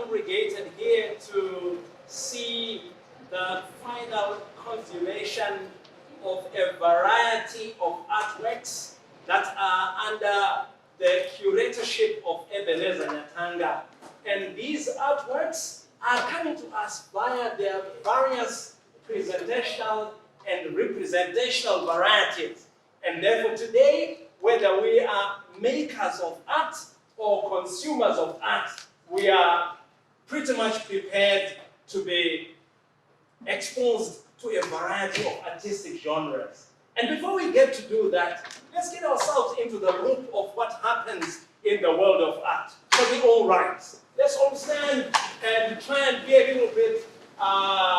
congregated here to see the final consummation of a variety of artworks that are under the curatorship of Ebenezer Nyatanga. And these artworks are coming to us via their various presentational and representational varieties. And therefore today, whether we are makers of art or consumers of art, we are pretty much prepared to be exposed to a variety of artistic genres. And before we get to do that, let's get ourselves into the loop of what happens in the world of art. So we all rise. Let's all stand and try and be a little bit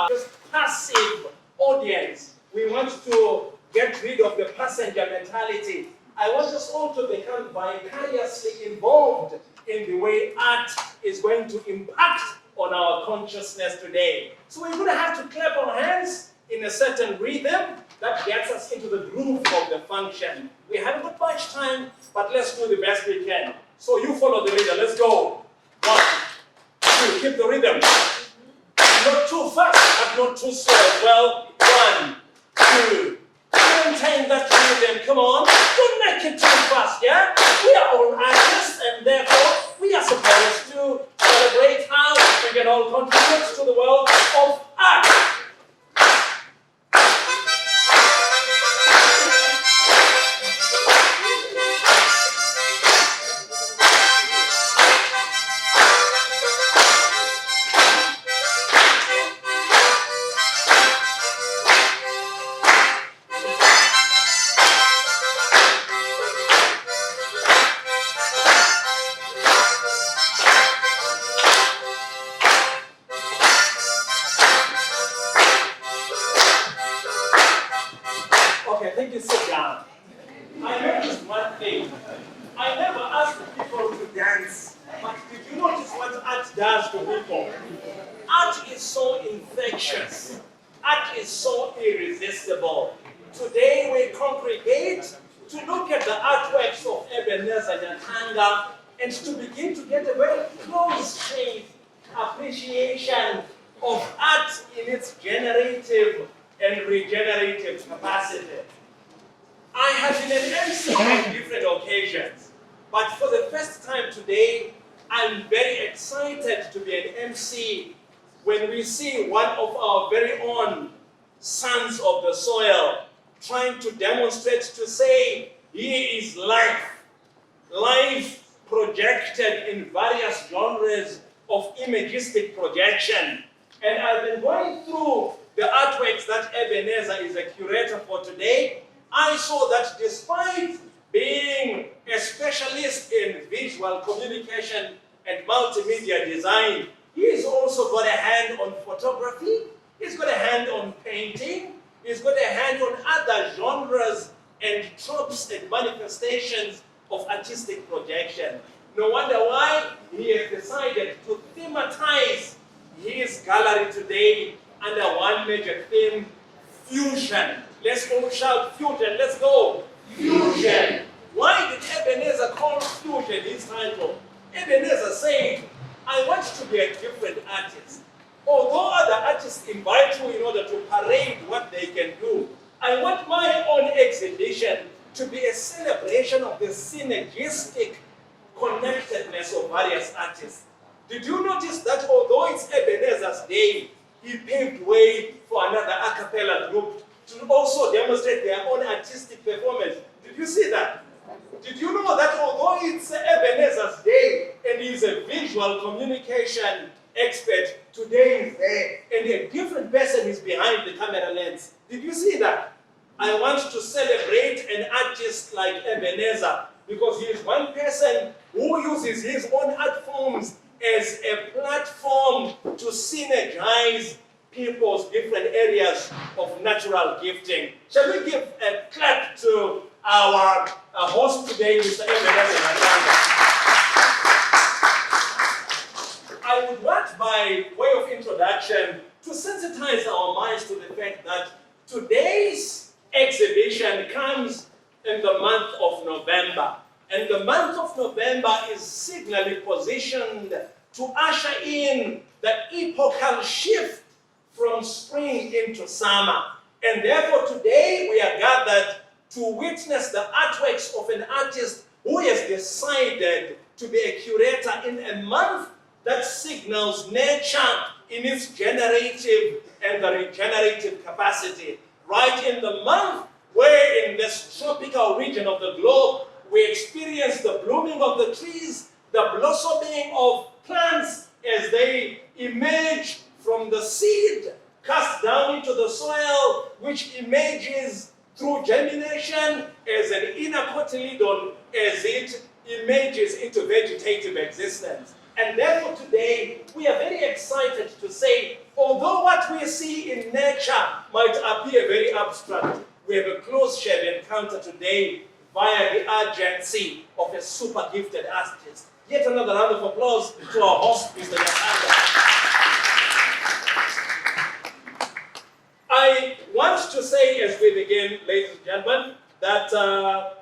just passive audience. We want to get rid of the passenger mentality. I want us all to become vicariously involved in the way art is going to impact on our consciousness today. So we're going to have to clap our hands in a certain rhythm that gets us into the groove of the function. We haven't got much time, but let's do the best we can. So you follow the rhythm. Let's go. 1, 2, keep the rhythm. Not too fast, but not too slow. Well, 1, 2, maintain that rhythm. Come on. Don't make it too fast, yeah? We are all artists, and therefore we are supposed to celebrate how we can all contribute to the world of art. Okay, I think you sit down. I noticed one thing. I never asked people to dance, but did you notice what art does to people? Art is so infectious. Art is so irresistible. Today we congregate to look at the artworks of Ebenezer Nyatanga and to begin to get a very close-shave appreciation of art in its generative and regenerative capacity. I have been an MC on different occasions, but for the first time today, I'm very excited to be an MC when we see one of our very own sons of the soil trying to demonstrate to say, here is life. Life projected in various genres of imagistic projection. And I've been going through the artworks that Ebenezer is a curator for today. I saw that despite being a specialist in visual communication and multimedia design, he's also got a hand on photography, he's got a hand on painting, he's got a hand on other genres and tropes and manifestations of artistic projection. No wonder why he has decided to thematize his gallery today under one major theme, fusion. Let's all shout fusion, let's go. Fusion. Why did Ebenezer call fusion his title? Ebenezer said, I want to be a different artist. Although other artists invite you in order to parade what they can do, I want my own exhibition to be a celebration of the synergistic connectedness of various artists. Did you notice that although it's Ebenezer's day, he paved way for another a cappella group to also demonstrate their own artistic performance? Did you see that? Did you know that although it's Ebenezer's day and he's a visual communication expert, today is there and a different person is behind the camera lens? Did you see that? I want to celebrate an artist like Ebenezer because he is one person who uses his own art forms as a platform to synergize people's different areas of natural gifting. Shall we give a clap to our host today, Mr. Ebenezer Nyatanga? I would want, by way of introduction, to sensitize our minds to the fact that today's exhibition comes in the month of November. And the month of November is signally positioned to usher in the epochal shift from spring into summer. And therefore today we are gathered to witness the artworks of an artist who has decided to be a curator in a month that signals nature in its generative and the regenerative capacity. Right in the month where in this tropical region of the globe we experience the blooming of the trees, the blossoming of plants as they emerge from the seed cast down into the soil, which emerges through germination as an inner cotyledon as it emerges into vegetative existence. And therefore today, we are very excited to say, although what we see in nature might appear very abstract, we have a close-shave encounter today via the urgency of a super gifted artist. Yet another round of applause to our host, Mr. Nyatanga. I want to say as we begin, ladies and gentlemen, that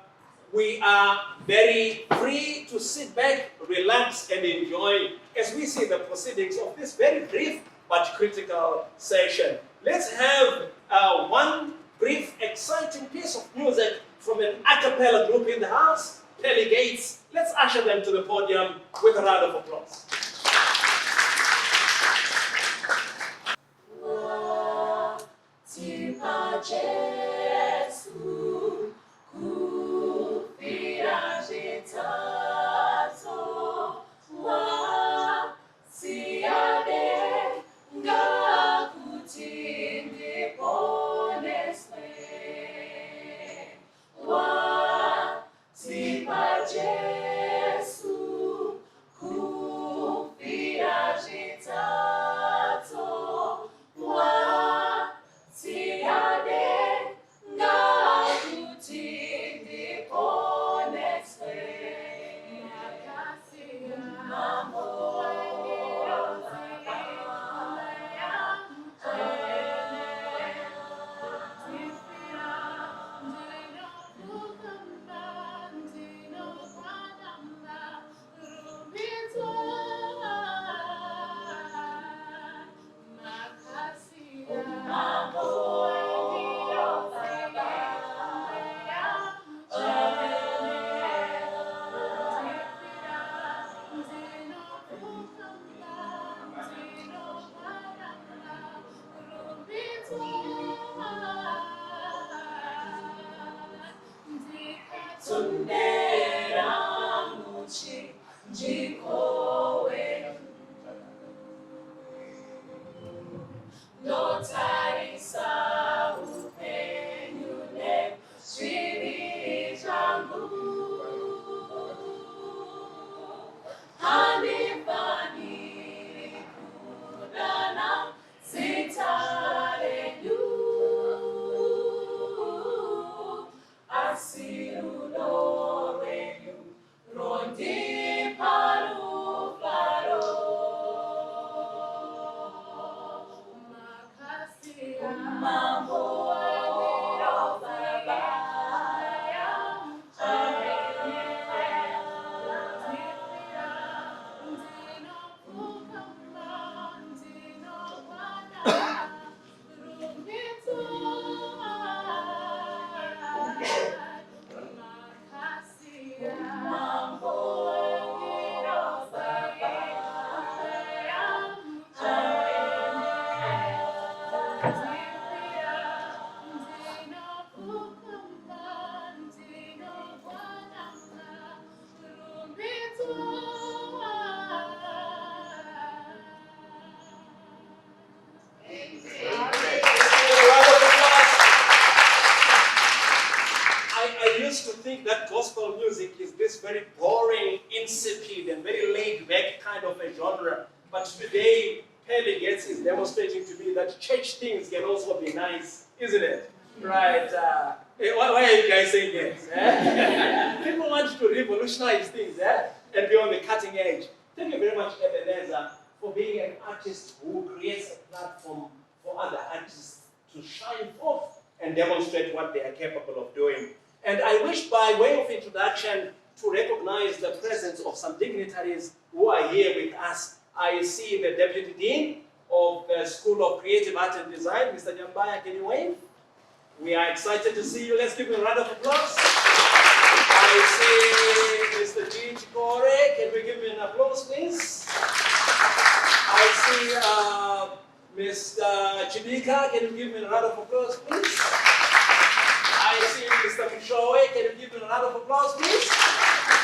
we are very free to sit back, relax, and enjoy as we see the proceedings of this very brief but critical session. Let's have one brief, exciting piece of music from an a cappella group in the house, Pearly Gates. Let's usher them to the podium with a round of applause. I used to think that gospel music is this very boring, insipid, and very laid-back kind of a genre. But today, Pelly is demonstrating to me that church things can also be nice, isn't it? Right? Why are you guys saying this? People want to revolutionize things and be on the cutting edge. Thank you very much, Ebenezer, for being an artist who creates a platform for other artists to shine forth and demonstrate what they are capable of doing. And I wish, by way of introduction, to recognize the presence of some dignitaries who are here with us. I see the Deputy Dean of the School of Creative Art and Design, Mr. Nyambaya. Can you wave? We are excited to see you. Let's give him a round of applause. I see Mr. G. Chikore. Can we give him an applause, please? I see Mr. Chibika. Can you give him a round of applause, please? I see Mr. Mishowe. Can you give him a round of applause, please?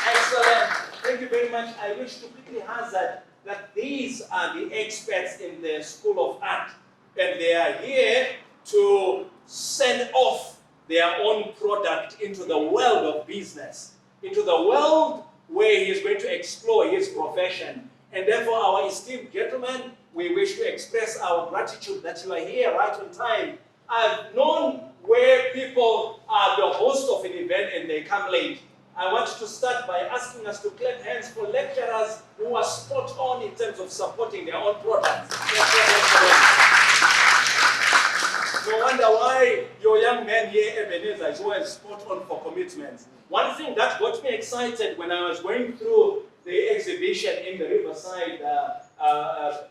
Excellent. Thank you very much. I wish to quickly hazard that these are the experts in the School of Art, and they are here to send off their own product into the world of business, into the world where he is going to explore his profession. And therefore, our esteemed gentlemen, we wish to express our gratitude that you are here right on time. I've known where people are the host of an event and they come late. I want to start by asking us to clap hands for lecturers who are spot on in terms of supporting their own products. No wonder why your young man here, Ebenezer, is always spot on for commitments. One thing that got me excited when I was going through the exhibition in the Riverside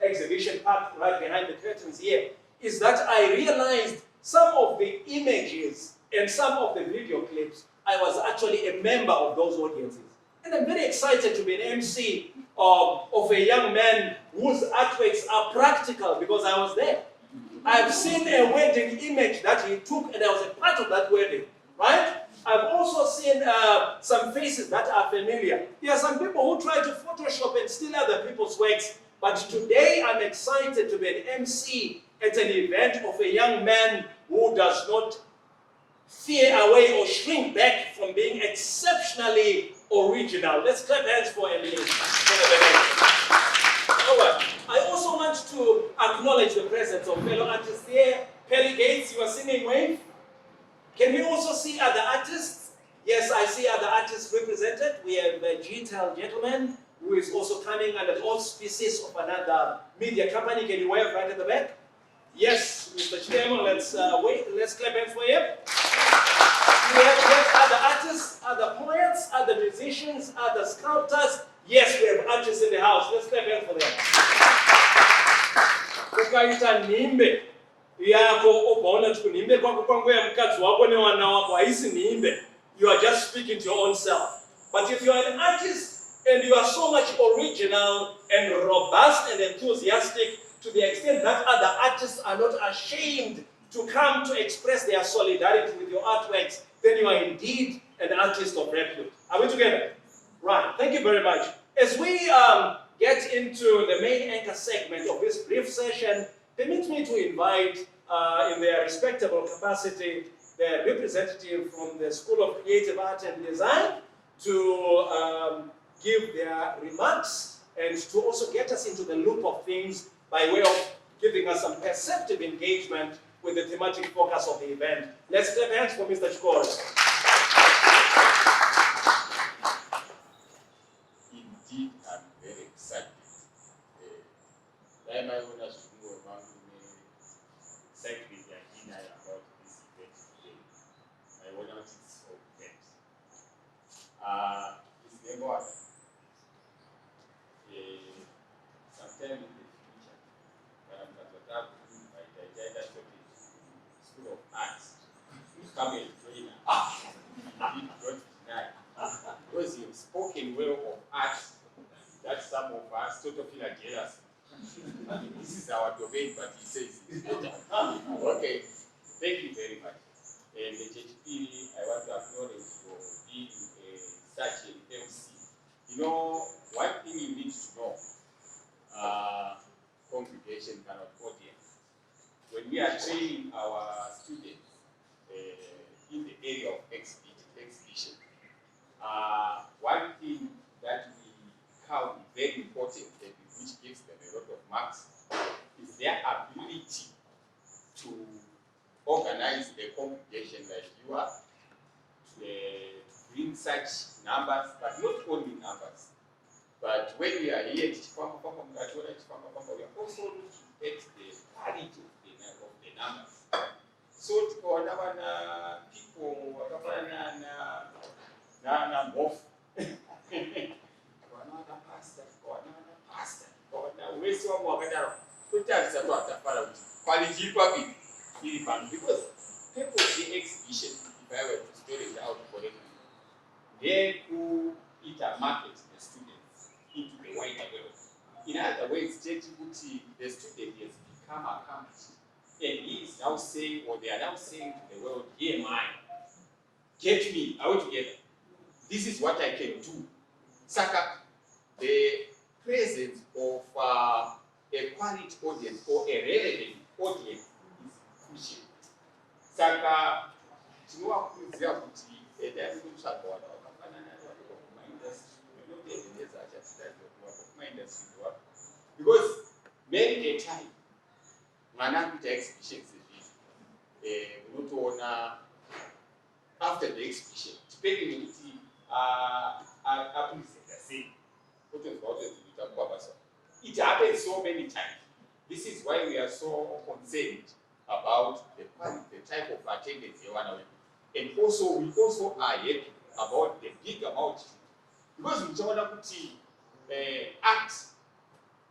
exhibition park right behind the curtains here is that I realized some of the images and some of the video clips, I was actually a member of those audiences. And I'm very excited to be an MC of a young man whose artworks are practical because I was there. I've seen a wedding image that he took and I was a part of that wedding, right? I've also seen some faces that are familiar. There are some people who try to Photoshop and steal other people's works, but today I'm excited to be an MC at an event of a young man who does not fear away or shrink back from being exceptionally original. Let's clap hands for him. I also want to acknowledge the presence of fellow artists here. Perry Gates, you are singing wave. Can we also see other artists? Yes, I see other artists represented. We have a G-Tel gentleman who is also coming under the auspices of another media company. Can you wave right at the back? Yes, Mr. Chairman, let's wait. Let's clap hands for him. We have other artists, other poets, other musicians, other sculptors. Yes, we have artists in the house. Let's clap hands for them. Ukaita nimbe yako obona tukunimbe kwako kwangu ya mkazi wako ne wana wako haisi nimbe. You are just speaking to your own self. But if you are an artist and you are so much original and robust and enthusiastic to the extent that other artists are not ashamed to come to express their solidarity with your artworks, then you are indeed an artist of repute. Are we together? Right, thank you very much. As we get into the main anchor segment of this brief session, permit me to invite, in their respectable capacity, the representative from the School of Creative Art and Design to give their remarks and to also get us into the loop of things by way of giving us some perceptive engagement with the thematic focus of the event. Let's clap hands for Mr. Chikora. Indeed, I'm very excited. I'm excited about this event today. I want to notice of events. It's never sometime in the future, I'm going to have to do my agenda School of Arts. Come and join us. Indeed, don't deny. Because you've spoken well of arts, that some of us sort of feel jealous. This is our domain, but he says it's better. Okay, thank you very much. And the HPD, I want to acknowledge for being such an MC. You know, one thing you need to know, congregation cannot audience. When we are training our students in the area of exhibition, one thing that we count very important and which gives them a lot of marks is their ability to organize a congregation like you are, to bring such numbers, but not only numbers. But when we are here, we are also looking at the quality of the numbers. So people, because people's exhibition, if I were to spell it out correctly, they could market the students into the wider world. In other words, the student has become accomplished. And he is now saying, or they are now saying to the world, here am I. Get me, are we together? This is what I can do. Saka, the presence of a quality audience or a relevant audience is crucial. Saka, tinowakurudzira kuti edaimutsvagwana wakafanana industry because many a time mwana kuita exhibitions unotoona after the exhibition depending nekuti apresenta sei otonzwa kutoita kubabasa. It happens so many times. This is why we are so concerned about the type of attendance you want to. And also, we also are happy about the big amount. Because we told them art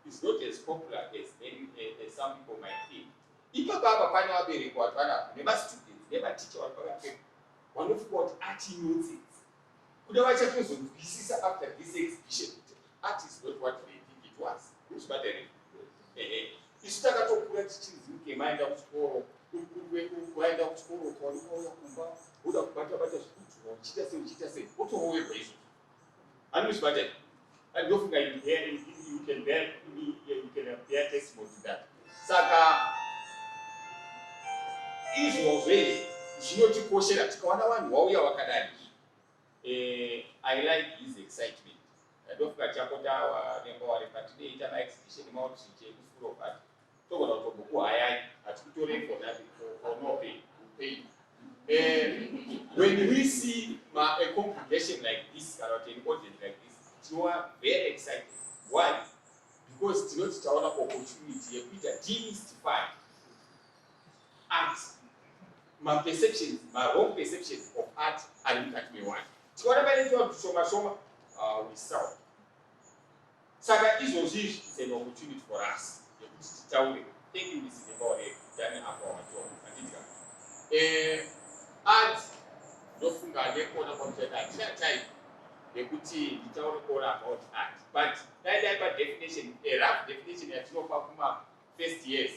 is not as popular as some people might think. If you have a panel never students, never teacher, one of what art knows it. Could have actually after this exhibition, art is not what they think it was. Which matter? You start to put things in mind of school. Kuenda kuchikoro kwaunouya kumba uda kubata uchita sei otowe kwezvo anozvibata andofunga you can bear testimony to that. Saka izvozvo zvinotikoshera tikaona vanhu vauya vakadai. I like his excitement. Ndofunga chapota nemba vari patinoita maexhibition maoutreach ekuSchool of Art togona kutobokuhayai hatikutorei for nothing for no pay. When we see a congregation like this, an audience like this, you are very excited. Why? Because it's not an opportunity to demystify art. My perceptions, my wrong perceptions of art are look at me one. So what about to we sell. Saka is an opportunity for us. Taking this in about done up our job. Art, no funga, they call about that time. They could see the town about art. But that definition, a rough definition that no Pakuma first years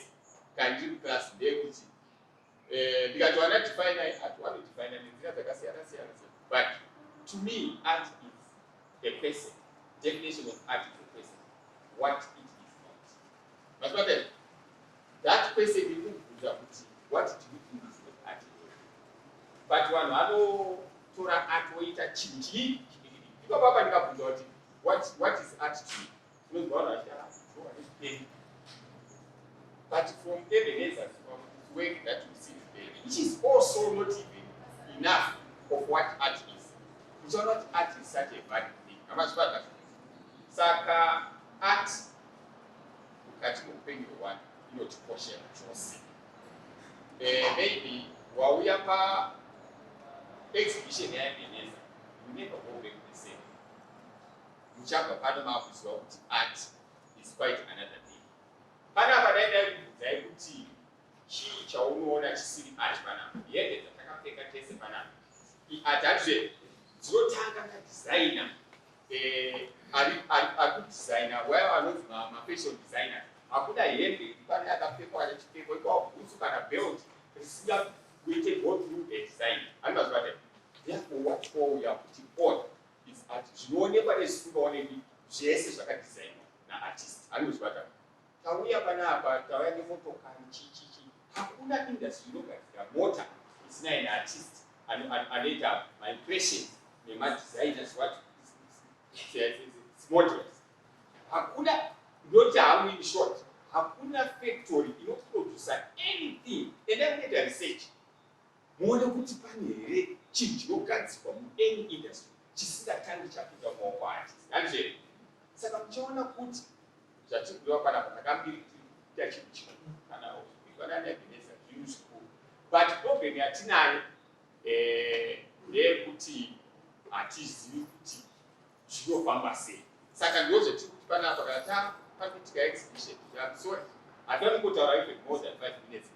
can do class, they could see. Because we are not defining at one define but But to me, art is a person. Definition of art is a person. What it is not. But that person will what do you think is art? But one Tora art or it a chinchi. What is art to you? But from Ebenezer, from his work that we see today, which is also not even enough of what art is. It's not art is such a bad thing. How much better? Saka art, ukati mupenyo one, to portion choice. Maybe while we are exhibition ya Ebenezer, we never go back the same. Mchaka Panama is what art is quite another thing. Panama then kuti chi chaunoona chisiri art Panama. Yeye takapfeka tese Panama. Atazve dzotanga ka designer ari designer where anoti ma fashion designer akuda hembe pane akapfekwa chipfeko kwa bhutsu kana belt risinga kuite go through a design. Anozwa that therefore what for we are putting on is art. Zvinoonekwa nezvisingaoneki zvese zvakadesignwa naartist. Anozwa that tauya panapa tauya nemotokari chichichi hakuna industry inogadzira mota isina an artist anoita my impression nemadesigners what models. Hakuna not how in short hakuna factory inoproduce anything and then get research muone kuti pane here chinhu chinogadzirwa any industry chisingatangi chapinda mumaoko aartist. Andizve saka muchaona kuti zvatikudiwa panapa takambiri kuita chinhu chimwe kana kuitwa Ebenezer zvinhu zvikuru, but problem yatinayo ndeyekuti hatizivi kuti zvinofamba sei. Saka ndozvetiri kuti panapa kana pakuitika exhibition, I'm sorry, I don't go to even more than 5 minutes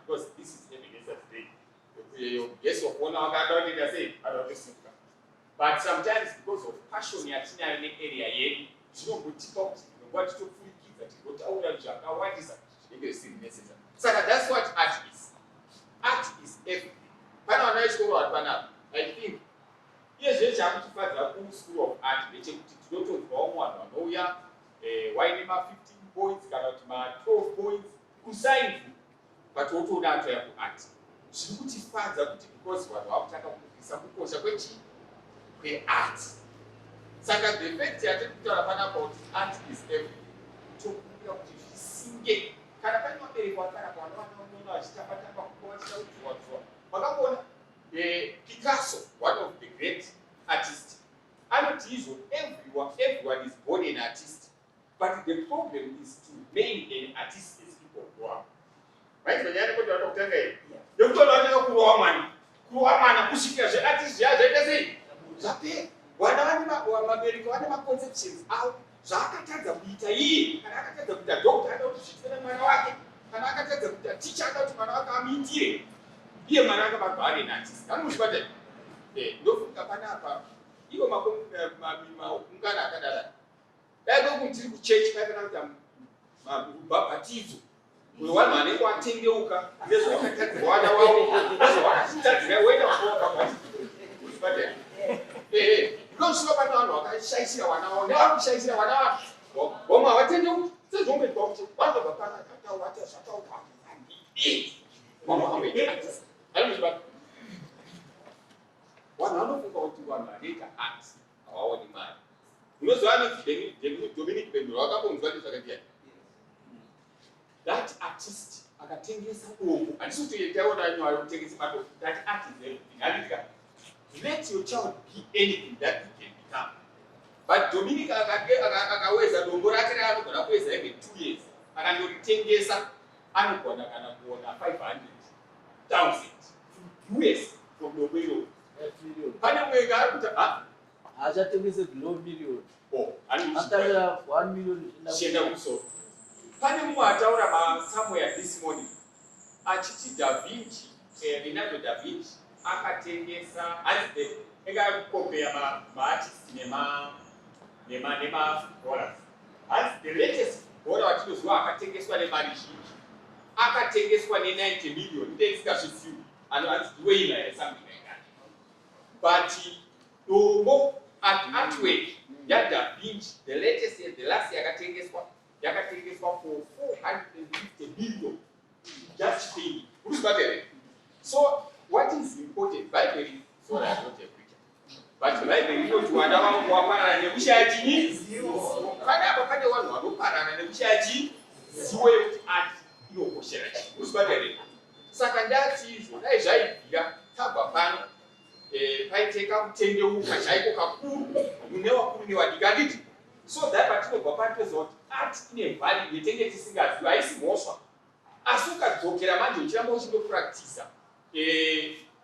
because this is Ebenezer's day. Yes, of one hour, I don't need to say, I don't listen. But sometimes because of passion yatinayo in the area here, zvinogotipa kuti ngwatitofurikidza tigotaura zvaka what is necessary. So that's what art is. Art is everything. Pana vana vechikoro vari panapa, I think iye zvese chakutifadza kuSchool of Art ndechekuti tinotonzwawo vanhu vanouya waine ma 15 points kana kuti ma 12 points kusainzi but wotoda atoya kuart. Zviri kutifadza kuti because vanhu vakutanga kubvisa kukosha kweart. Saka the fact yatiri kutaura panapa kuti art is everything tokumbira kuti zvisinge kana pane vabereki vakara vanoona vachitamba-tamba kuwachita kudziwa makaona Picasso, one of the great artists, everyone is born an artist, but the problem is to remain an artist as people grow up. Right? When you are going to talk here, you don't know kushikia je artist yaje zape wana conceptions au zvakatadza kuita iyi kana akatadza kuita doctor ana kuti zvitira mwana wake kana akatadza kuita teacher ana kuti mwana wake amuitire iye mwana wake bagware artist anomushibata ndofunga panapa iwo maungana akadara dai kuti kuchechi kana kuti mabhabhatizo wewanhu vanenge watendeuka nezvavakatadzira vana wavo nezvavakatadzira wenda kuoka kuchibata unosvika pane vanhu vakashaishira vana vavo nevari kushaishira vana vavo vamwe havatendeuki sezvombeitwa kuti vanobva panakataurata zvataurwa vamwe vamboita anomuchibata vanhu vanofunga kuti vanhu vanoita art havaoni mari. Unoziva anoti Dominic Bendura wakambonzwa nezvakadiyani. That artist akatengesa uku handisi kuti taona nyaya yekutengesa mato. That art is everything. Handika let your child be anything that he can become. But Dominic akaweza dombo rake raanogona kuweza even 2 years akandoritengesa anogona kana kuona 500,000 US from dombo iyoyo. Pane mwenga ari kuti achatengese below million. After 1 million chienda kumusoro. Pane mumwe ataura somewhere this morning achiti Da Vinci, Leonardo Da Vinci akatengesa engakukombea maartist nema-dollars. The latest bhora watinoziva akatengeswa nemari zhinji akatengeswa ne 90 million. Ndezikazvizivi anoti ndiweina here something like that. but at work yada binge the latest year, the last year yakatengeswa for 450 billion just paying. So what is important? Bible, sorry, I'm not a preacher, but Bible goes to another one and the Bushaji. Kada one and the Bushaji, swept at your Bushaji. Sakandati is what I say, Tabapan, I take up 10 years, I go up, you never put your dignity. So that particular papa is what art in a valley, we take it to sing as rice motion. Asuka dzokera manje uchiramba uchindopractice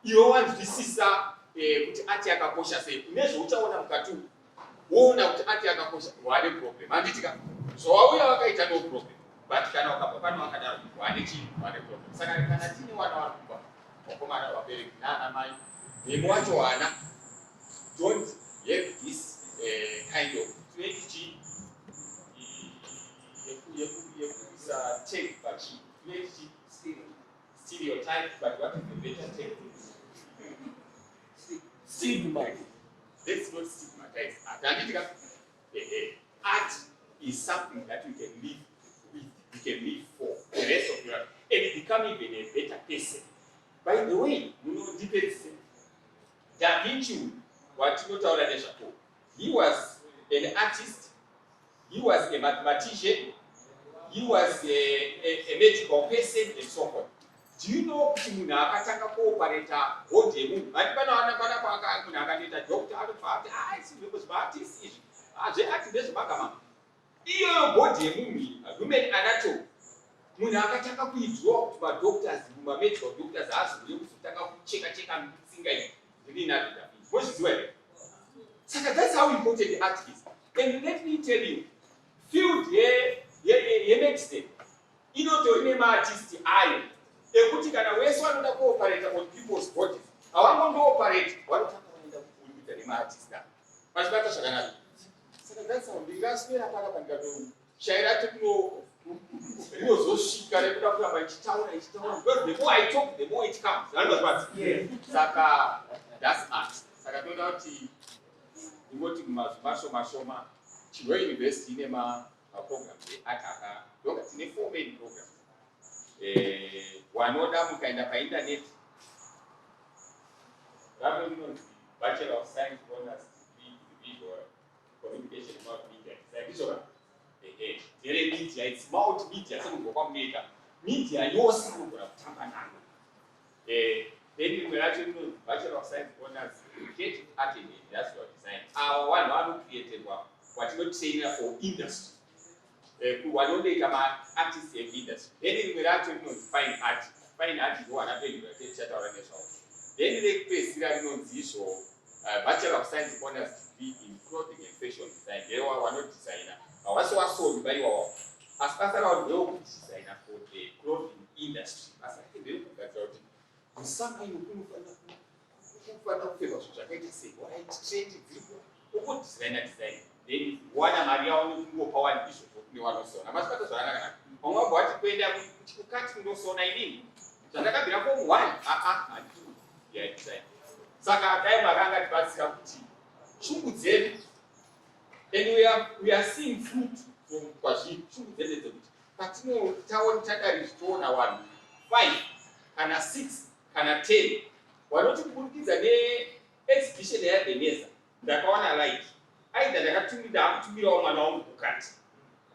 iwe wanzwisisa kuti ati yakakosha sei nezvo uchaona mukati woona kuti ati yakakosha wane problem handitika zvawauya wakaita no problem but kana ukapapana wakadaro wane chii wane problem saka kana tine wana varikubva vakomana vabereki nana mai nemi wacho wana don't have this kind of strategy yekuisa take pachi stereotype, but what is the better take? Stigma. Let's not stigmatize art. Art is something that you can live with, you can live for the rest of your life, and become even a better person. By the way, depends. Da Vinci, what you know, he was an artist, he was a mathematician, he was a medical person and so on. Do you know kuti munhu akatanga kuopareta bhodhi yemunhu vatipana munhu akatoita doctor atobva ati zveartist izvi zvearti ndezvemagama iyoyo bhodhi yemunhu human anatomy munhu akatanga kuidziwa kuti madoctors mamedical doctors aazouye kuzotanga kucheka mitsinga iyi zvirinazvida mozviziva here saka that's how important art is. And let me tell you, field yemedicine inotori nemaartisti ayo ekuti kana wese wanoda kuopareta on people's bodies hawangondoparate vanotanga vanoenda kuita nemaartisti aya pachibata zvakanaka. Saka that's how ndingaswera panapa ndikatoshaira tinozosvika rekuda kuramba ichitaura because the more I talk the more it comes. Saka that's art. Saka toda kuti ingoti mashoma Chinhoyi University ine programs eart ndoka tine 4 main programs. Wanoda mukaenda painternet Bachelor of Science Honors Visual Communication Multimedia. Media, it's multimedia. Media yose anogona kutamba nayo. Then we actually know Bachelor of Science Honors curated art and industrial design. Our one created what you trainer for industry. One only come artists and industry. Then we actually know fine art. Fine art is one happened to a chat or a show. Then they place this show Bachelor of Science Honors degree in clothing and fashion design. They were one designer. I also sold by our as part of the designer for the clothing industry. As I think they look at it. Sometimes you find out favors which I can say, why change people who designer design. Then one Maria only go power bishop ni wanoso. Na masipata sana kana. Kwa bwati kwenda kukati ndo so na ilini. Tunataka bila form 1 ya design. Saka time makanga tibasika kuti chungu dzedu. And we are seeing fruit from kwazi chungu dzedu kuti. Patino town tadari store na 1 5 kana 6 kana 10 wanoti kuburikidza exhibition ya Ebenezer ndakaona like aidha ndakatumira mwana wangu kukati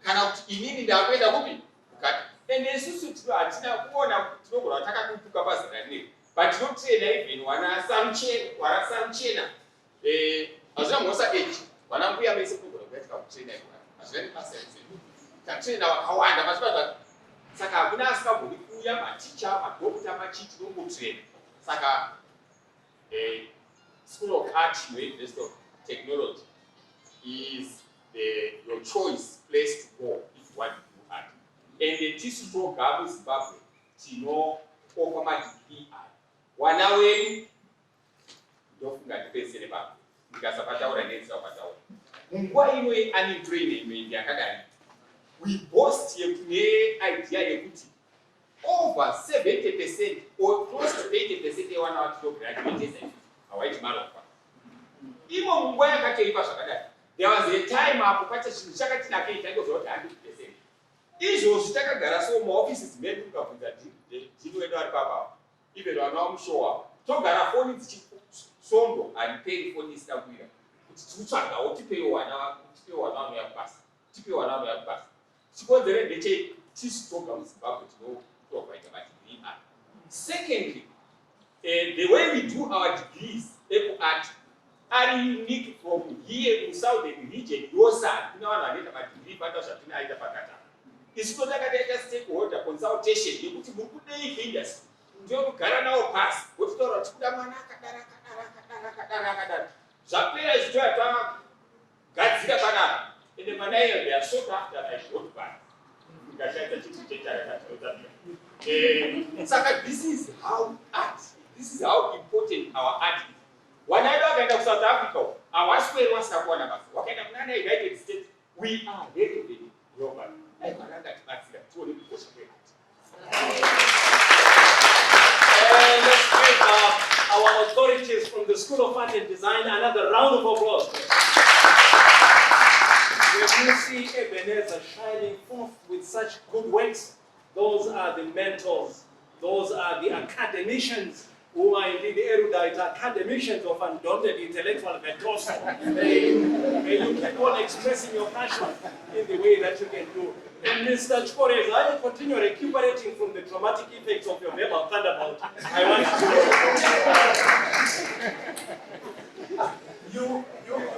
kana kuti inini ndakwenda kupi kukati ende isusu hatina kuona tinogona taka kupuka pazina nini but not train even wana samchena azina mosa age wana mbuya mese kugona kuita kutrain ivona azveni pasense tatrain wakawanda machibata saka hakuna asikabudi kuuya maticha madokta machiti nokutrain saka School of Art University of Technology is your choice place to go if you want to do art. And the TC program is Zimbabwe, Tino, Okama DPI. Wanawe, ndofunga ndipese nepa. Ndikasapataura nenza wapataura. Munguwa imwe ani training yakadai. We boast idea yekuti over 70% or close to 80% they want to graduate as a white man. imo munguva yakatoipa zvakadai. There was a time apo pacha chinhu chakati nakei tangozva kuti 100%. Izvozvi takagara so muoffices medu tukabvunza dini wedu ari papa even vana vamushowa togara foni dzichisondo handipei foni isina kuira kuti tikutsvagawo tipeiwo vana vanouya kubasa chikonzero ndechei tisu toga muzimbabwe tinotovaita madegree aya. Secondly, the way we do our degrees art are unique from here in southern region yose hakuna vanhu vanoita madegree pata zvatinoaita pakata. Isu totakaita stakeholder consultation yekuti muri kudei industry ndiyokugara nawo pasi wototaura kuti kuda mwana akadara zvapera zvitoya tagadzira panapa ende mwana iye they are sought after by short band ukashaita chitu chechakatautaira. Saka this is how important our art is. Wanaida wakaenda ku South Africa awasweri wasina kuwana basa wakaenda kunana United States we are ready global. And let's give our authorities from the School of Art and Design another round of applause. When you see Ebenezer shining forth with such good works, those are the mentors, those are the academicians who are indeed the erudite academicians of undaunted intellectual virtuoso. May you keep on expressing your passion in the way that you can do. And Mr. Chikores, I continue recuperating from the traumatic effects of your verbal thunderbolt. I want to you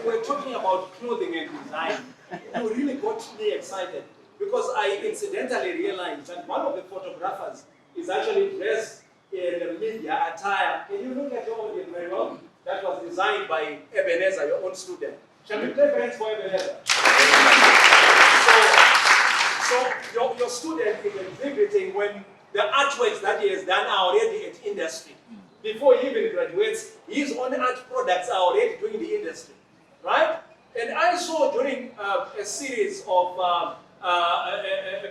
were talking about clothing and design. You really got me excited because I incidentally realized that one of the photographers is actually dressed in a media attire. Can you look at your audience very well? That was designed by Ebenezer, your own student. Shall we play hands for Ebenezer? So your student is exhibiting when the artworks that he has done are already at industry. Before he even graduates, his own art products are already doing the industry, right? And I saw during a series of a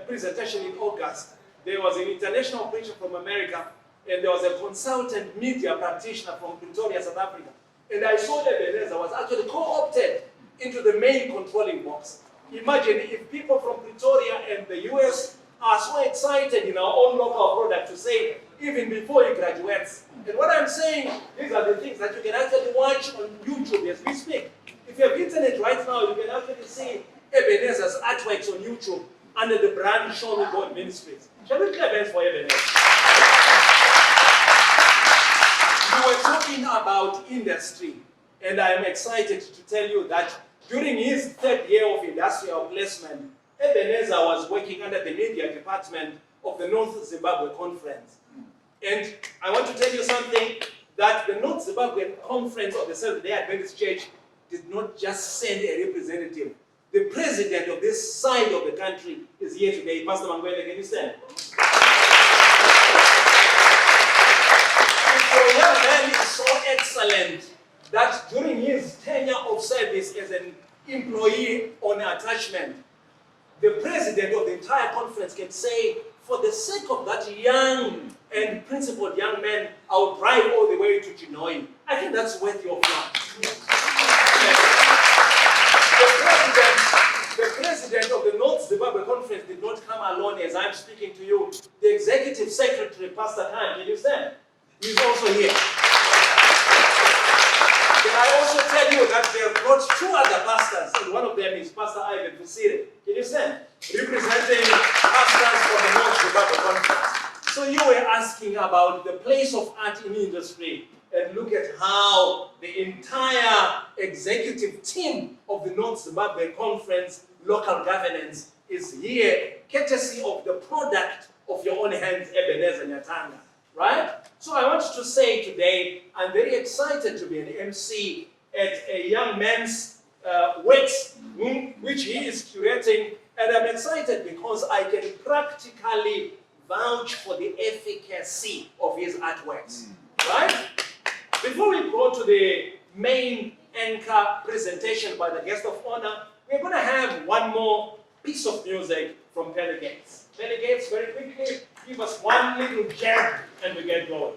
presentation in August, there was an international preacher from America, and there was a consultant media practitioner from Pretoria, South Africa. And I saw that Ebenezer was actually co-opted into the main controlling box. Imagine if people from Pretoria and the US are so excited in our own local product to say, even before he graduates. And what I'm saying, these are the things that you can actually watch on YouTube as we speak. If you have internet right now, you can actually see Ebenezer's artworks on YouTube under the brand Show Me God Ministries. Shall we clap hands for Ebenezer? We were talking about industry, and I am excited to tell you that during his third year of industrial placement, Ebenezer was working under the media department of the North Zimbabwe Conference. And I want to tell you something, that the North Zimbabwe Conference of the Seventh-day Adventist Church did not just send a representative. The president of this side of the country is here today. Pastor Mangwele, can you stand? The young man is so excellent that during his tenure of service as an employee on attachment, the president of the entire conference can say, for the sake of that young and principled young man, I'll drive all the way to Chinhoyi. I think that's worth your flight. The president of the North Zimbabwe Conference did not come alone as I'm speaking to you. The executive secretary, Pastor Khan, can you stand? He's also here. Can I also tell you that they have brought two other pastors, and one of them is Pastor Ivan Fusire. Can you stand? Representing pastors from the North Zimbabwe Conference. So you were asking about the place of art in industry, and look at how the entire executive team of the North Zimbabwe Conference local governance is here, courtesy of the product of your own hands, Ebenezer Nyatanga. Right? So I want to say today, I'm very excited to be an MC at a young man's works, which he is curating, and I'm excited because I can practically vouch for the efficacy of his artworks. Right? Before we go to the main anchor presentation by the guest of honor, we're going to have one more piece of music from Penny Gates. Penny Gates, very quickly, give us one little jab and we get going.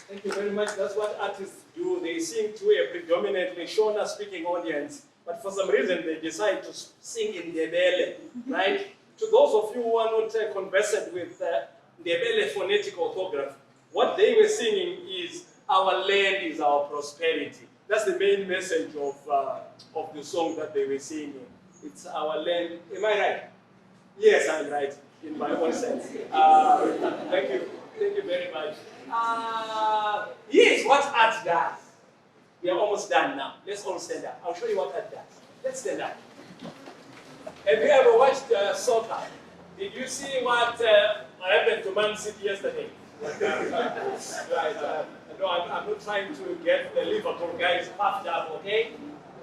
Thank you very much. That's what artists do. They sing to a predominantly Shona speaking audience, but for some reason they decide to sing in Ndebele, right? To those of you who are not conversant with Ndebele phonetic orthography, what they were singing is "Our land is our prosperity." That's the main message of the song that they were singing. It's our land. Am I right? Yes, I'm right in my own sense. Thank you. Thank you very much. Here's what art does. We are almost done now. Let's all stand up. I'll show you what art does. Let's stand up. Have you ever watched soccer? Did you see what happened to Man City yesterday? Right. No, I'm not trying to get the Liverpool guys puffed up, okay?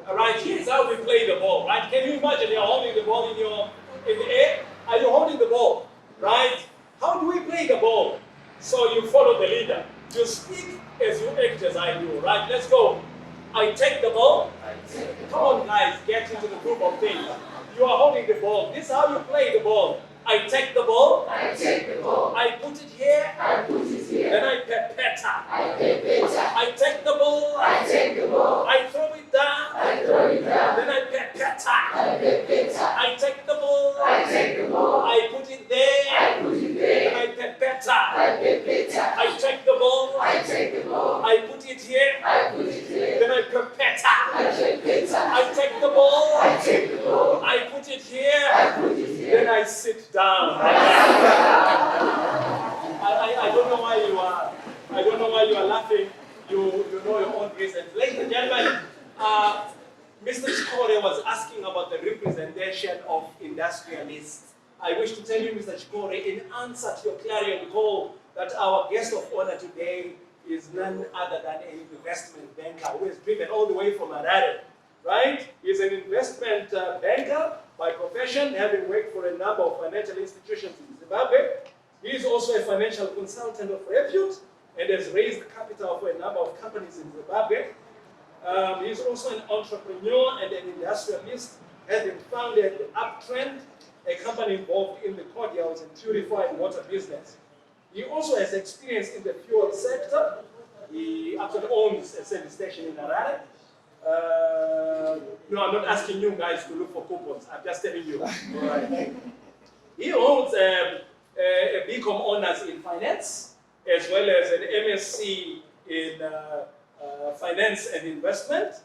All right, here's how we play the ball, right? Can you imagine you're holding the ball in the air? Are you holding the ball, right? How do we play the ball? So you follow the leader. You speak as you act as I do, right? Let's go. I take the ball. Come on, guys, get into the group of things. You are holding the ball. This is how you play the ball. I take the ball. I take the ball. I put it here. I put it here. Then I pepeta. I pepeta. I take the ball. I take the ball. I throw it down. I throw it down. Then I pepeta. I pepeta. I take the ball. I take the ball. I put it there. I put it there. Then I pepeta. I pepeta. I take the ball. I take the ball. I put it here. I put it here. Then I pepeta. I pepeta. I take the ball. I take the ball. I put it here. I put it here. Then I sit down. I don't know why you are. I don't know why you are laughing. You know your own reason. Ladies and gentlemen, Mr. Chikore was asking about the representation of industrialists. I wish to tell you, Mr. Chikore, in answer to your clarion call, that our guest of honor today is none other than an investment banker who is driven all the way from Harare, right? He's an investment banker by profession, having worked for a number of financial institutions in Zimbabwe. He is also a financial consultant of repute and has raised capital for a number of companies in Zimbabwe. He is also an entrepreneur and an industrialist, having founded Uptrend, a company involved in the cordials and purified water business. He also has experience in the fuel sector. He actually owns a service station in Harare. No, I'm not asking you guys to look for coupons. I'm just telling you. Right. He holds a BCom honors in finance. as well as an MSc in finance and investment.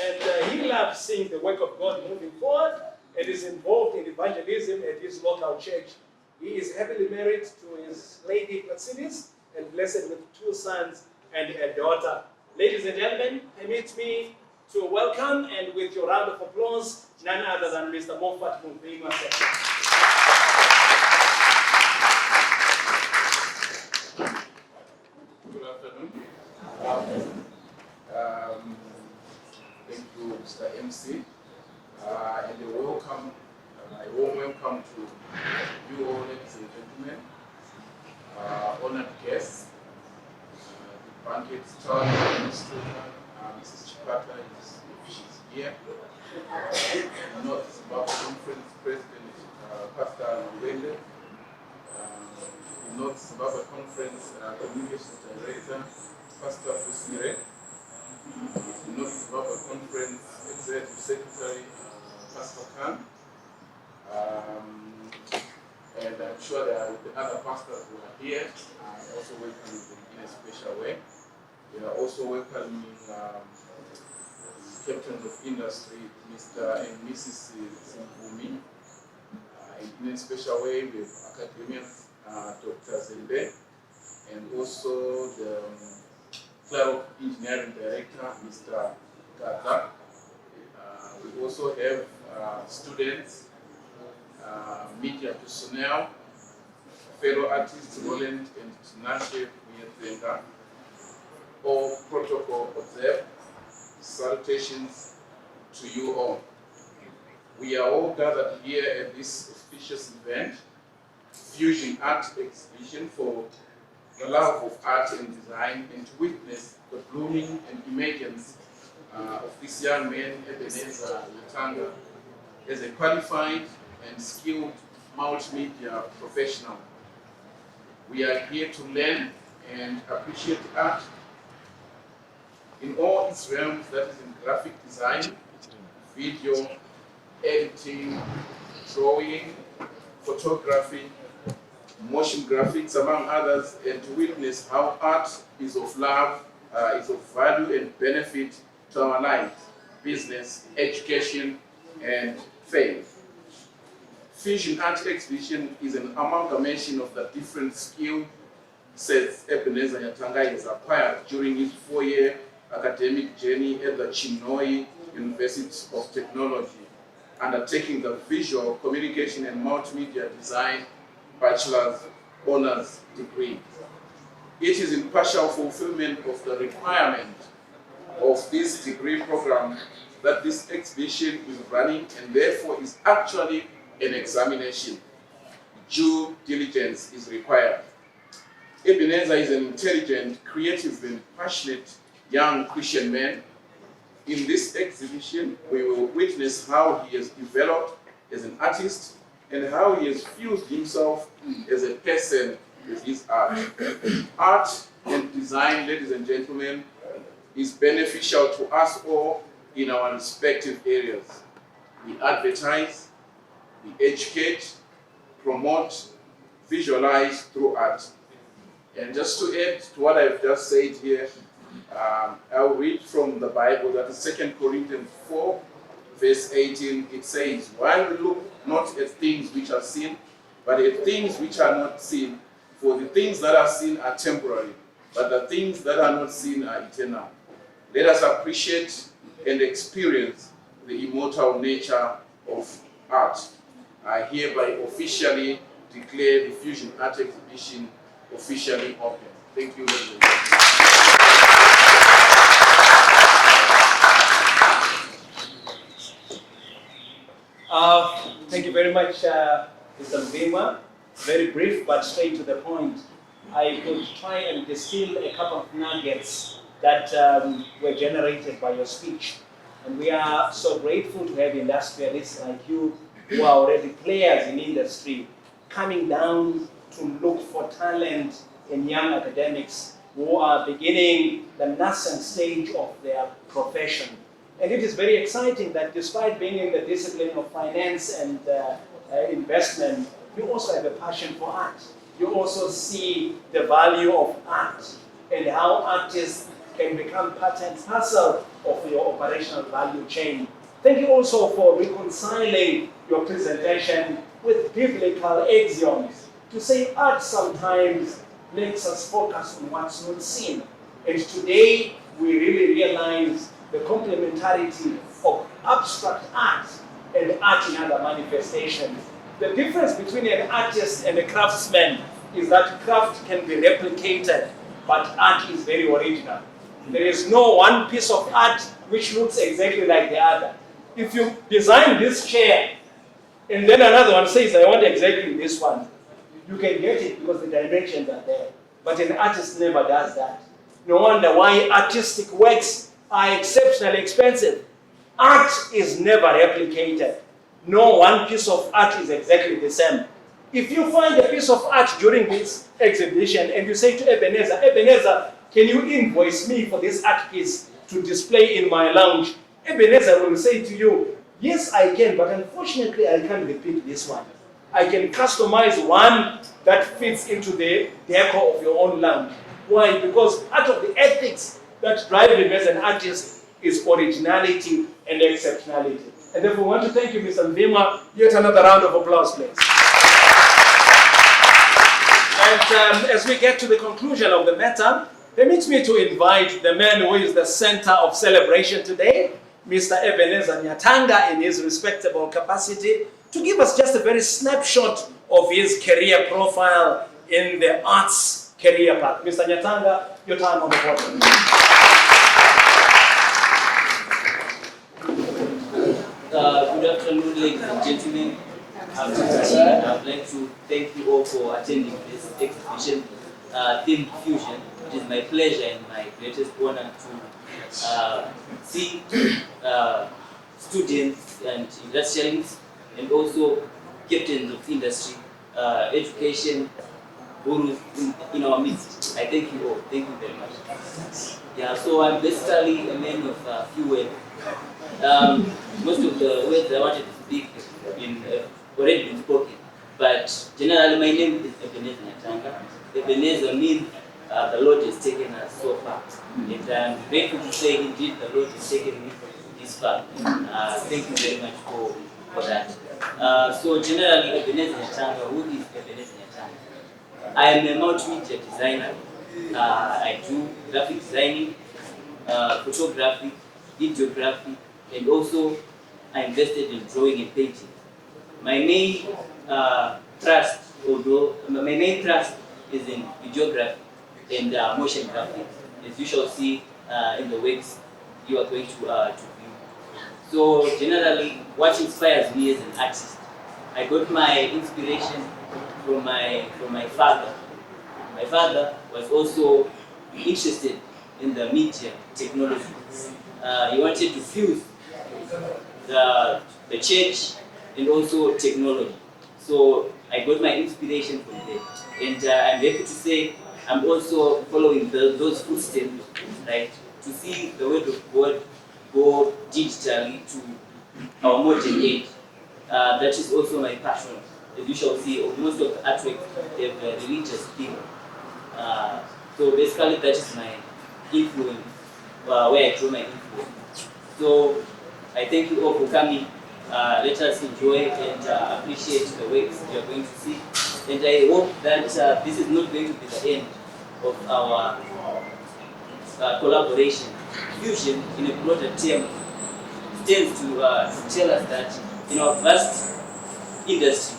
And he loves seeing the work of God moving forward and is involved in evangelism at his local church. He is happily married to his lady Mercedes and blessed with 2 sons and a daughter. Ladies and gentlemen, permit me to welcome, and with your round of applause, none other than Mr. Moffat Mumvima. Good afternoon. Thank you, Mr. MC, and a warm welcome to you all, ladies and gentlemen, honored guests, the banquet staff, administrator, Mrs. Chipata is here, North Zimbabwe Conference President, Pastor Wende, North Zimbabwe Conference Communications Director, Pastor Fusire, North Zimbabwe Conference Executive Secretary, Pastor Khan, and I'm sure that the other pastors who are here are also welcoming them in a special way. We are also welcoming Captains of Industry, Mr. and Mrs. Simpumi, in a special way with academians, Dr. Zembe, and also the Clerk of Engineering Director, Mr. Gaza. We also have students, media personnel, fellow artists, Roland and Tinashe Mietenga. All protocol observed. Salutations to you all. We are all gathered here at this auspicious event, Fusion Art Exhibition, for the love of art and design, and to witness the blooming and emergence of this young man, Ebenezer Nyatanga, as a qualified and skilled multimedia professional. We are here to learn and appreciate art in all its realms, that is in graphic design, video, editing, drawing, photography, motion graphics, among others, and to witness how art is of love, is of value and benefit to our lives, business, education, and faith. Fusion Art Exhibition is an amalgamation of the different skill sets Ebenezer Nyatanga has acquired during his 4-year academic journey at the Chinhoyi University of Technology, undertaking the Visual Communication and Multimedia Design Bachelor's Honours degree. It is in partial fulfillment of the requirement of this degree program that this exhibition is running, and therefore is actually an examination. Due diligence is required. Ebenezer is an intelligent, creative, and passionate young Christian man. In this exhibition, we will witness how he has developed as an artist and how he has fused himself as a person with his art. Art and design, ladies and gentlemen, is beneficial to us all in our respective areas. We advertise, we educate, promote, visualize through art. And just to add to what I've just said here, I'll read from the Bible, that is 2 Corinthians 4, verse 18. It says, "While we look not at things which are seen, but at things which are not seen, for the things that are seen are temporary, but the things that are not seen are eternal." Let us appreciate and experience the immortal nature of art. I hereby officially declare the Fusion Art Exhibition officially open. Thank you, ladies and gentlemen. Thank you very much, Mr. Mvima. Very brief but straight to the point. I could try and distill a couple of nuggets that were generated by your speech. And we are so grateful to have industrialists like you, who are already players in industry, coming down to look for talent in young academics who are beginning the nascent stage of their profession. And it is very exciting that despite being in the discipline of finance and investment, you also have a passion for art. you also see the value of art and how artists can become part and parcel of your operational value chain. Thank you also for reconciling your presentation with biblical axioms to say art sometimes makes us focus on what's not seen. And today, we really realize the complementarity of abstract art and art in other manifestations. The difference between an artist and a craftsman is that craft can be replicated, but art is very original. There is no one piece of art which looks exactly like the other. If you design this chair, and then another one says, I want exactly this one, you can get it because the dimensions are there. But an artist never does that. No wonder why artistic works are exceptionally expensive. Art is never replicated. No one piece of art is exactly the same. If you find a piece of art during this exhibition and you say to Ebenezer, Ebenezer, can you invoice me for this art piece to display in my lounge? Ebenezer will say to you, yes, I can, but unfortunately I can't repeat this one. I can customize one that fits into the decor of your own lounge. Why? Because part of the ethics that drive him as an artist is originality and exceptionality. And therefore, we want to thank you, Mr. Mvima. Yet another round of applause, please. And as we get to the conclusion of the matter, permit me to invite the man who is the center of celebration today, Mr. Ebenezer Nyatanga, in his respectable capacity, to give us just a very snapshot of his career profile in the arts career path. Mr. Nyatanga, your time on the podium. Good afternoon, ladies and gentlemen. I'd like to thank you all for attending this exhibition, Themed Fusion. It is my pleasure and my greatest honor to see students and industrialists and also captains of industry, education gurus in our midst. I thank you all. Thank you very much. Yeah, so I'm basically a man of few words. Most of the words I wanted to speak have already been spoken, but generally my name is Ebenezer Nyatanga. Ebenezer means the Lord has taken us so far, and I'm grateful to say indeed the Lord has taken me this far. Thank you very much for that. So generally, Ebenezer Nyatanga, who is Ebenezer Nyatanga? I am a multimedia designer. I do graphic designing, photography, videography, and also I invested in drawing and painting. My main thrust is in videography and motion graphics, as you shall see in the works you are going to view. So generally, what inspires me as an artist, I got my inspiration from my father. My father was also interested in the media technology. He wanted to fuse the church and also technology. So I got my inspiration from there. And I'm happy to say I'm also following those footsteps, right? To see the word of God go digitally to our modern age. That is also my passion. As you shall see, most of the artworks have a religious theme. So basically that is my influence, where I draw my influence. So I thank you all for coming. Let us enjoy and appreciate the works you are going to see. And I hope that this is not going to be the end of our collaboration. Fusion, in a broader term, stands to tell us that in our vast industry,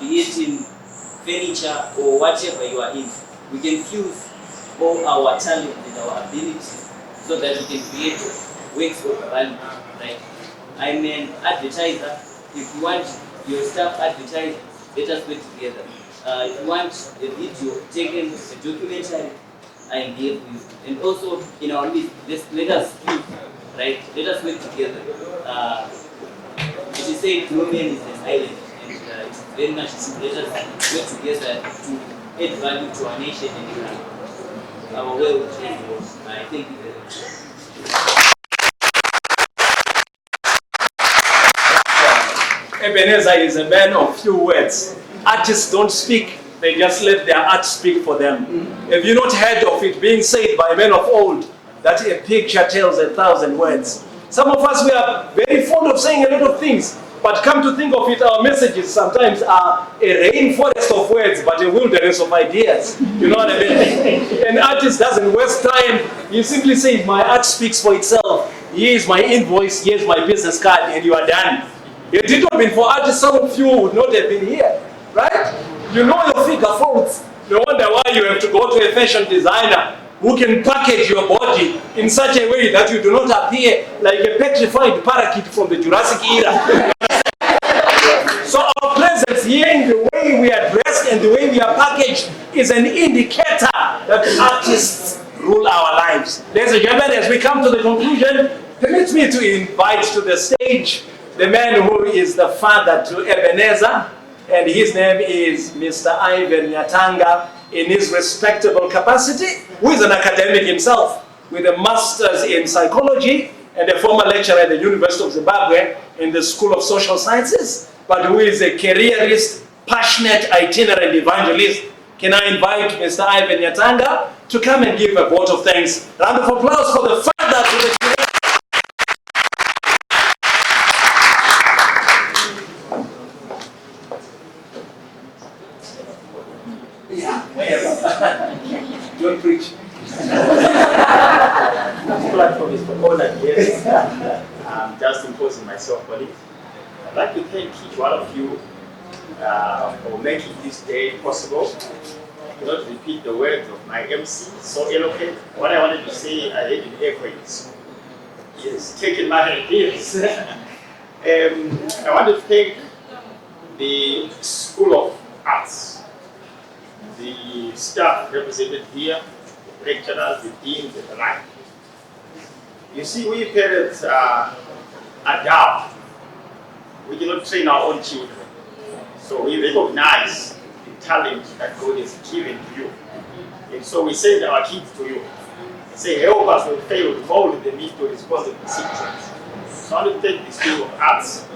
be it in furniture or whatever you are in, we can fuse all our talent and our abilities so that we can create works of value. Right? I'm an advertiser. If you want your stuff advertised, let us work together. If you want a video taken, a documentary, I am here for you. And also in our midst, let us fuse, right? Let us work together. It is said no man is an island, and it's very much true. Let us work together to add value to our nation and our world. I thank you very much. Ebenezer is a man of few words. Artists don't speak, They just let their art speak for them. Have you not heard of it being said by men of old that a picture tells 1,000 words? Some of us, we are very fond of saying a lot of things, but come to think of it, our messages sometimes are a rainforest of words, but a wilderness of ideas. You know what I mean? An artist doesn't waste time. You simply say, my art speaks for itself. Here's my invoice, here's my business card, and you are done. If it had not been for artists, some of you would not have been here, right? You know your figure folds. No wonder why you have to go to a fashion designer who can package your body in such a way that you do not appear like a petrified parakeet from the Jurassic era. So our presence here in the way we are dressed and the way we are packaged is an indicator that artists rule our lives. Ladies and gentlemen, as we come to the conclusion, permit me to invite to the stage the man who is the father to Ebenezer, and his name is Mr. Ebenezer Nyatanga, in his respectable capacity, who is an academic himself with a master's in psychology and a former lecturer at the University of Zimbabwe in the School of Social Sciences, but who is a careerist, passionate, itinerant evangelist. Can I invite Mr. Ebenezer Nyatanga to come and give a vote of thanks? Round of applause for the father to the don't preach. This platform is for honored guests. I'm just imposing myself on it. I'd like to thank each one of you for making this day possible. I cannot repeat the words of my MC, so eloquent. What I wanted to say, I had in echoes. Yes, taking my ideas. I want to thank the School of Arts, the staff represented here, the lecturers, the deans, and the like. You see, we parents are dumb. We cannot train our own children. So we recognize the talent that God has given to you. And so we send our kids to you. Say, help us when fail to mold them into responsible citizens. So I want to thank the School of Arts.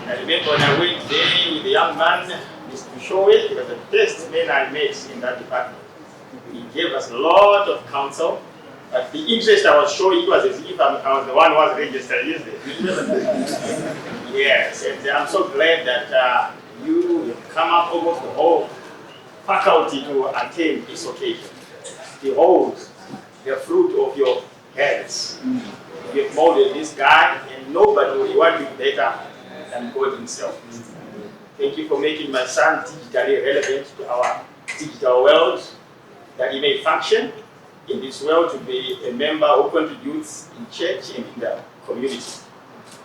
I remember when I went there with a young man, Mr. Chinhoyi, he was the best man I met in that department. He gave us a lot of counsel, but the interest I was showing was as if I was the one who was registered yesterday. Yes, and I'm so glad that you have come up almost the whole faculty to attend this occasion. Behold the fruit of your hands. You have molded this guy, and nobody will want you better than God himself. Thank you for making my son digitally relevant to our digital world, that he may function in this world to be a member who contributes in church and in the community.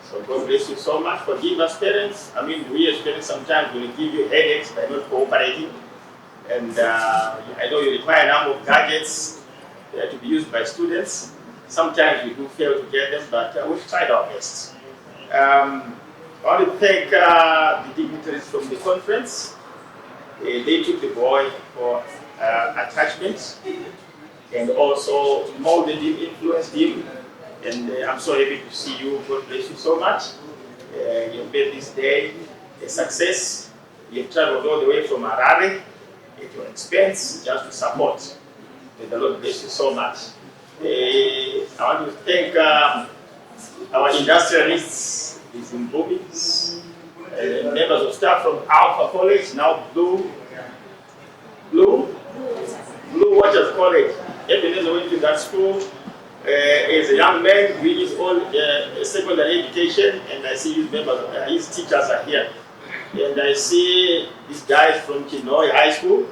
So God bless you so much. Forgive us parents. I mean, we as parents sometimes will give you headaches by not cooperating. And I know you require a number of gadgets to be used by students. Sometimes we do fail to get them, but we've tried our best. I want to thank the dignitaries from the conference. They took the boy for attachment and also molded him, influenced him. And I'm so happy to see you. God bless you so much. You've made this day a success. You've traveled all the way from Harare at your expense just to support. May the Lord bless you so much. I want to thank our industrialists, the Zimbabweans, members of staff from Alpha College, now Blue Waters College. Ebenezer went to that school as a young man doing his own secondary education, and I see his members, his teachers are here. And I see these guys from Chinhoyi High School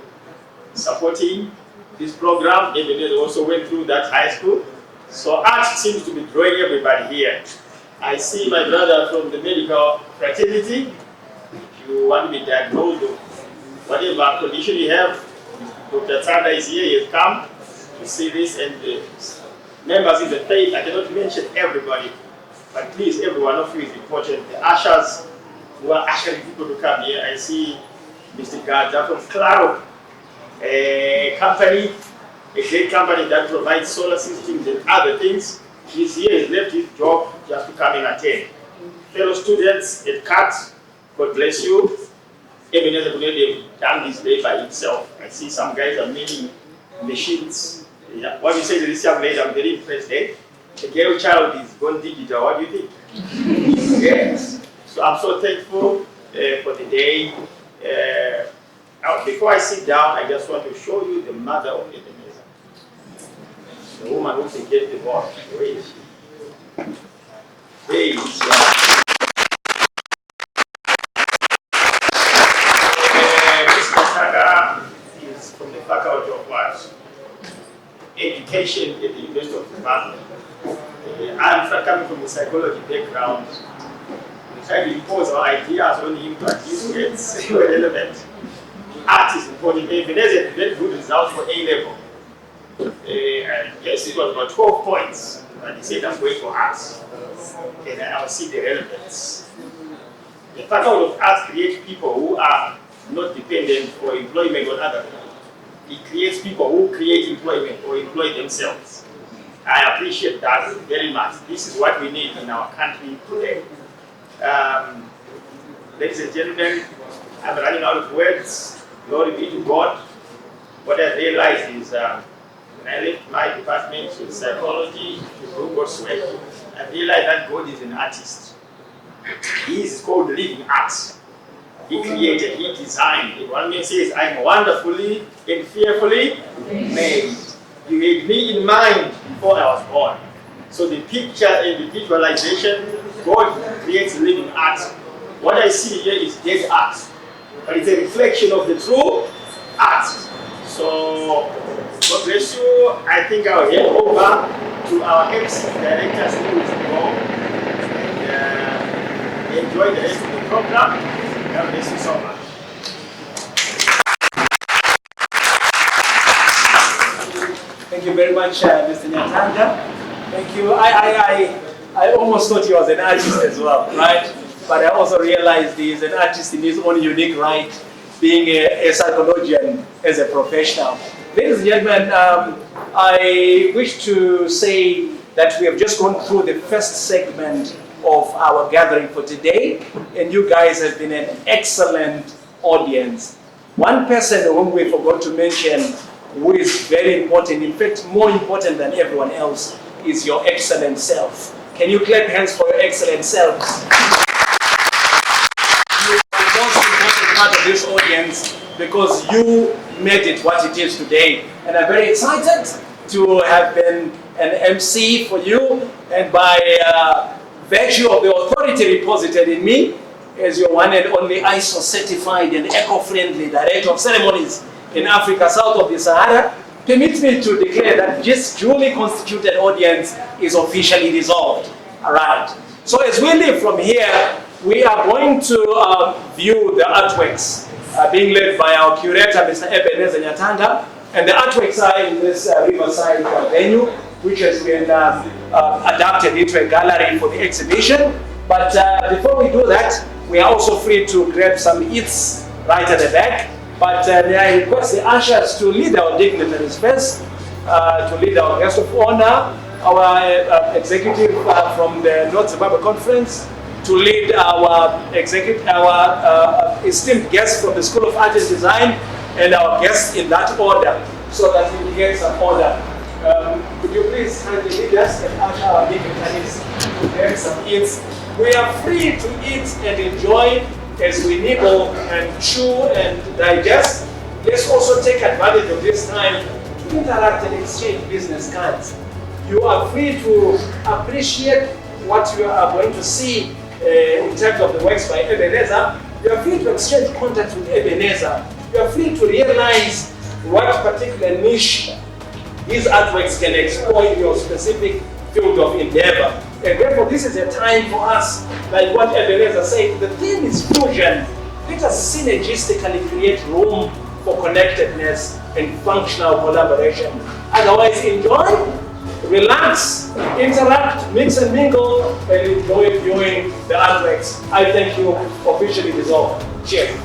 supporting this program. Ebenezer also went through that high school. So art seems to be drawing everybody here. I see my brother from the medical fraternity. If you want to be diagnosed with whatever condition you have, Dr. Tsada is here, he has come to see this, and members in the faith, I cannot mention everybody, but please, every one of you is important. The ushers who are ushering people to come here, I see Mr. Gaza from Claro, a company, a great company that provides solar systems and other things. He's here, he's left his job just to come and attend. Fellow students at CAT, God bless you. Ebenezer could not have done this day by itself. I see some guys are making machines. Yeah. What you say to this young lady, I'm very impressed. The girl child is gone digital. What do you think? Yes. So I'm so thankful for the day. Before I sit down, I just want to show you the mother of Ebenezer. The woman who can get the ball. Where is she? There is she. Ms. Nyatanga is from the Faculty of what? Education at the University of Zimbabwe. I'm coming from the psychology background. We try to impose our ideas on him to at least get relevant. Art is important. Ebenezer had very good results for A-level. I guess it was about 12 points. And he said, I'm going for arts. And I'll see the relevance. The Faculty of Arts creates people who are not dependent for employment on other people. It creates people who create employment or employ themselves. I appreciate that very much. This is what we need in our country today. Ladies and gentlemen, I'm running out of words. Glory be to God. What I realized is when I left my department in psychology to do God's work, I realized that God is an artist. He is called living art. He created, he designed. One man says, I'm wonderfully and fearfully made. You had me in mind before I was born. So the picture and the visualization, God creates living art. What I see here is dead art, but it's a reflection of the true art. So, God bless you. I think I'll hand over to our MC director, who is involved, and enjoy the rest of the program. God bless you so much. Thank you very much, Mr. Nyatanga. Thank you. I almost thought he was an artist as well, right? But I also realized he is an artist in his own unique right, being a psychologian as a professional. Ladies and gentlemen, I wish to say that we have just gone through the first segment of our gathering for today, and you guys have been an excellent audience. One person whom we forgot to mention, who is very important, in fact more important than everyone else, is your excellent self. Can you clap hands for your excellent selves? You are the most important part of this audience because you made it what it is today. And I'm very excited to have been an MC for you, and by virtue of the authority reposited in me as your one and only ISO certified and eco-friendly director of ceremonies in Africa south of the Sahara, permit me to declare that this duly constituted audience is officially dissolved. All right. So as we leave from here, we are going to view the artworks being led by our curator, Mr. Ebenezer Nyatanga, and the artworks are in this riverside venue, which has been adapted into a gallery for the exhibition. But before we do that, we are also free to grab some eats right at the back. But may I request the ushers to lead our dignitaries first, to lead our guest of honor, our executive from the North Zimbabwe Conference, to lead our esteemed guests from the School of Art and Design, and our guests in that order, so that we get some order. Could you please kindly lead us and usher our dignitaries to get some eats? We are free to eat and enjoy as we nibble and chew and digest. Let's also take advantage of this time to interact and exchange business cards. You are free to appreciate what you are going to see in terms of the works by Ebenezer. You are free to exchange contacts with Ebenezer. You are free to realize what particular niche these artworks can explore in your specific field of endeavor. And therefore, this is a time for us, like what Ebenezer said, the theme is fusion. Let us synergistically create room for connectedness and functional collaboration. Otherwise, enjoy, relax, interact, mix and mingle, and enjoy viewing the artworks. I thank you, officially dissolved. Cheers.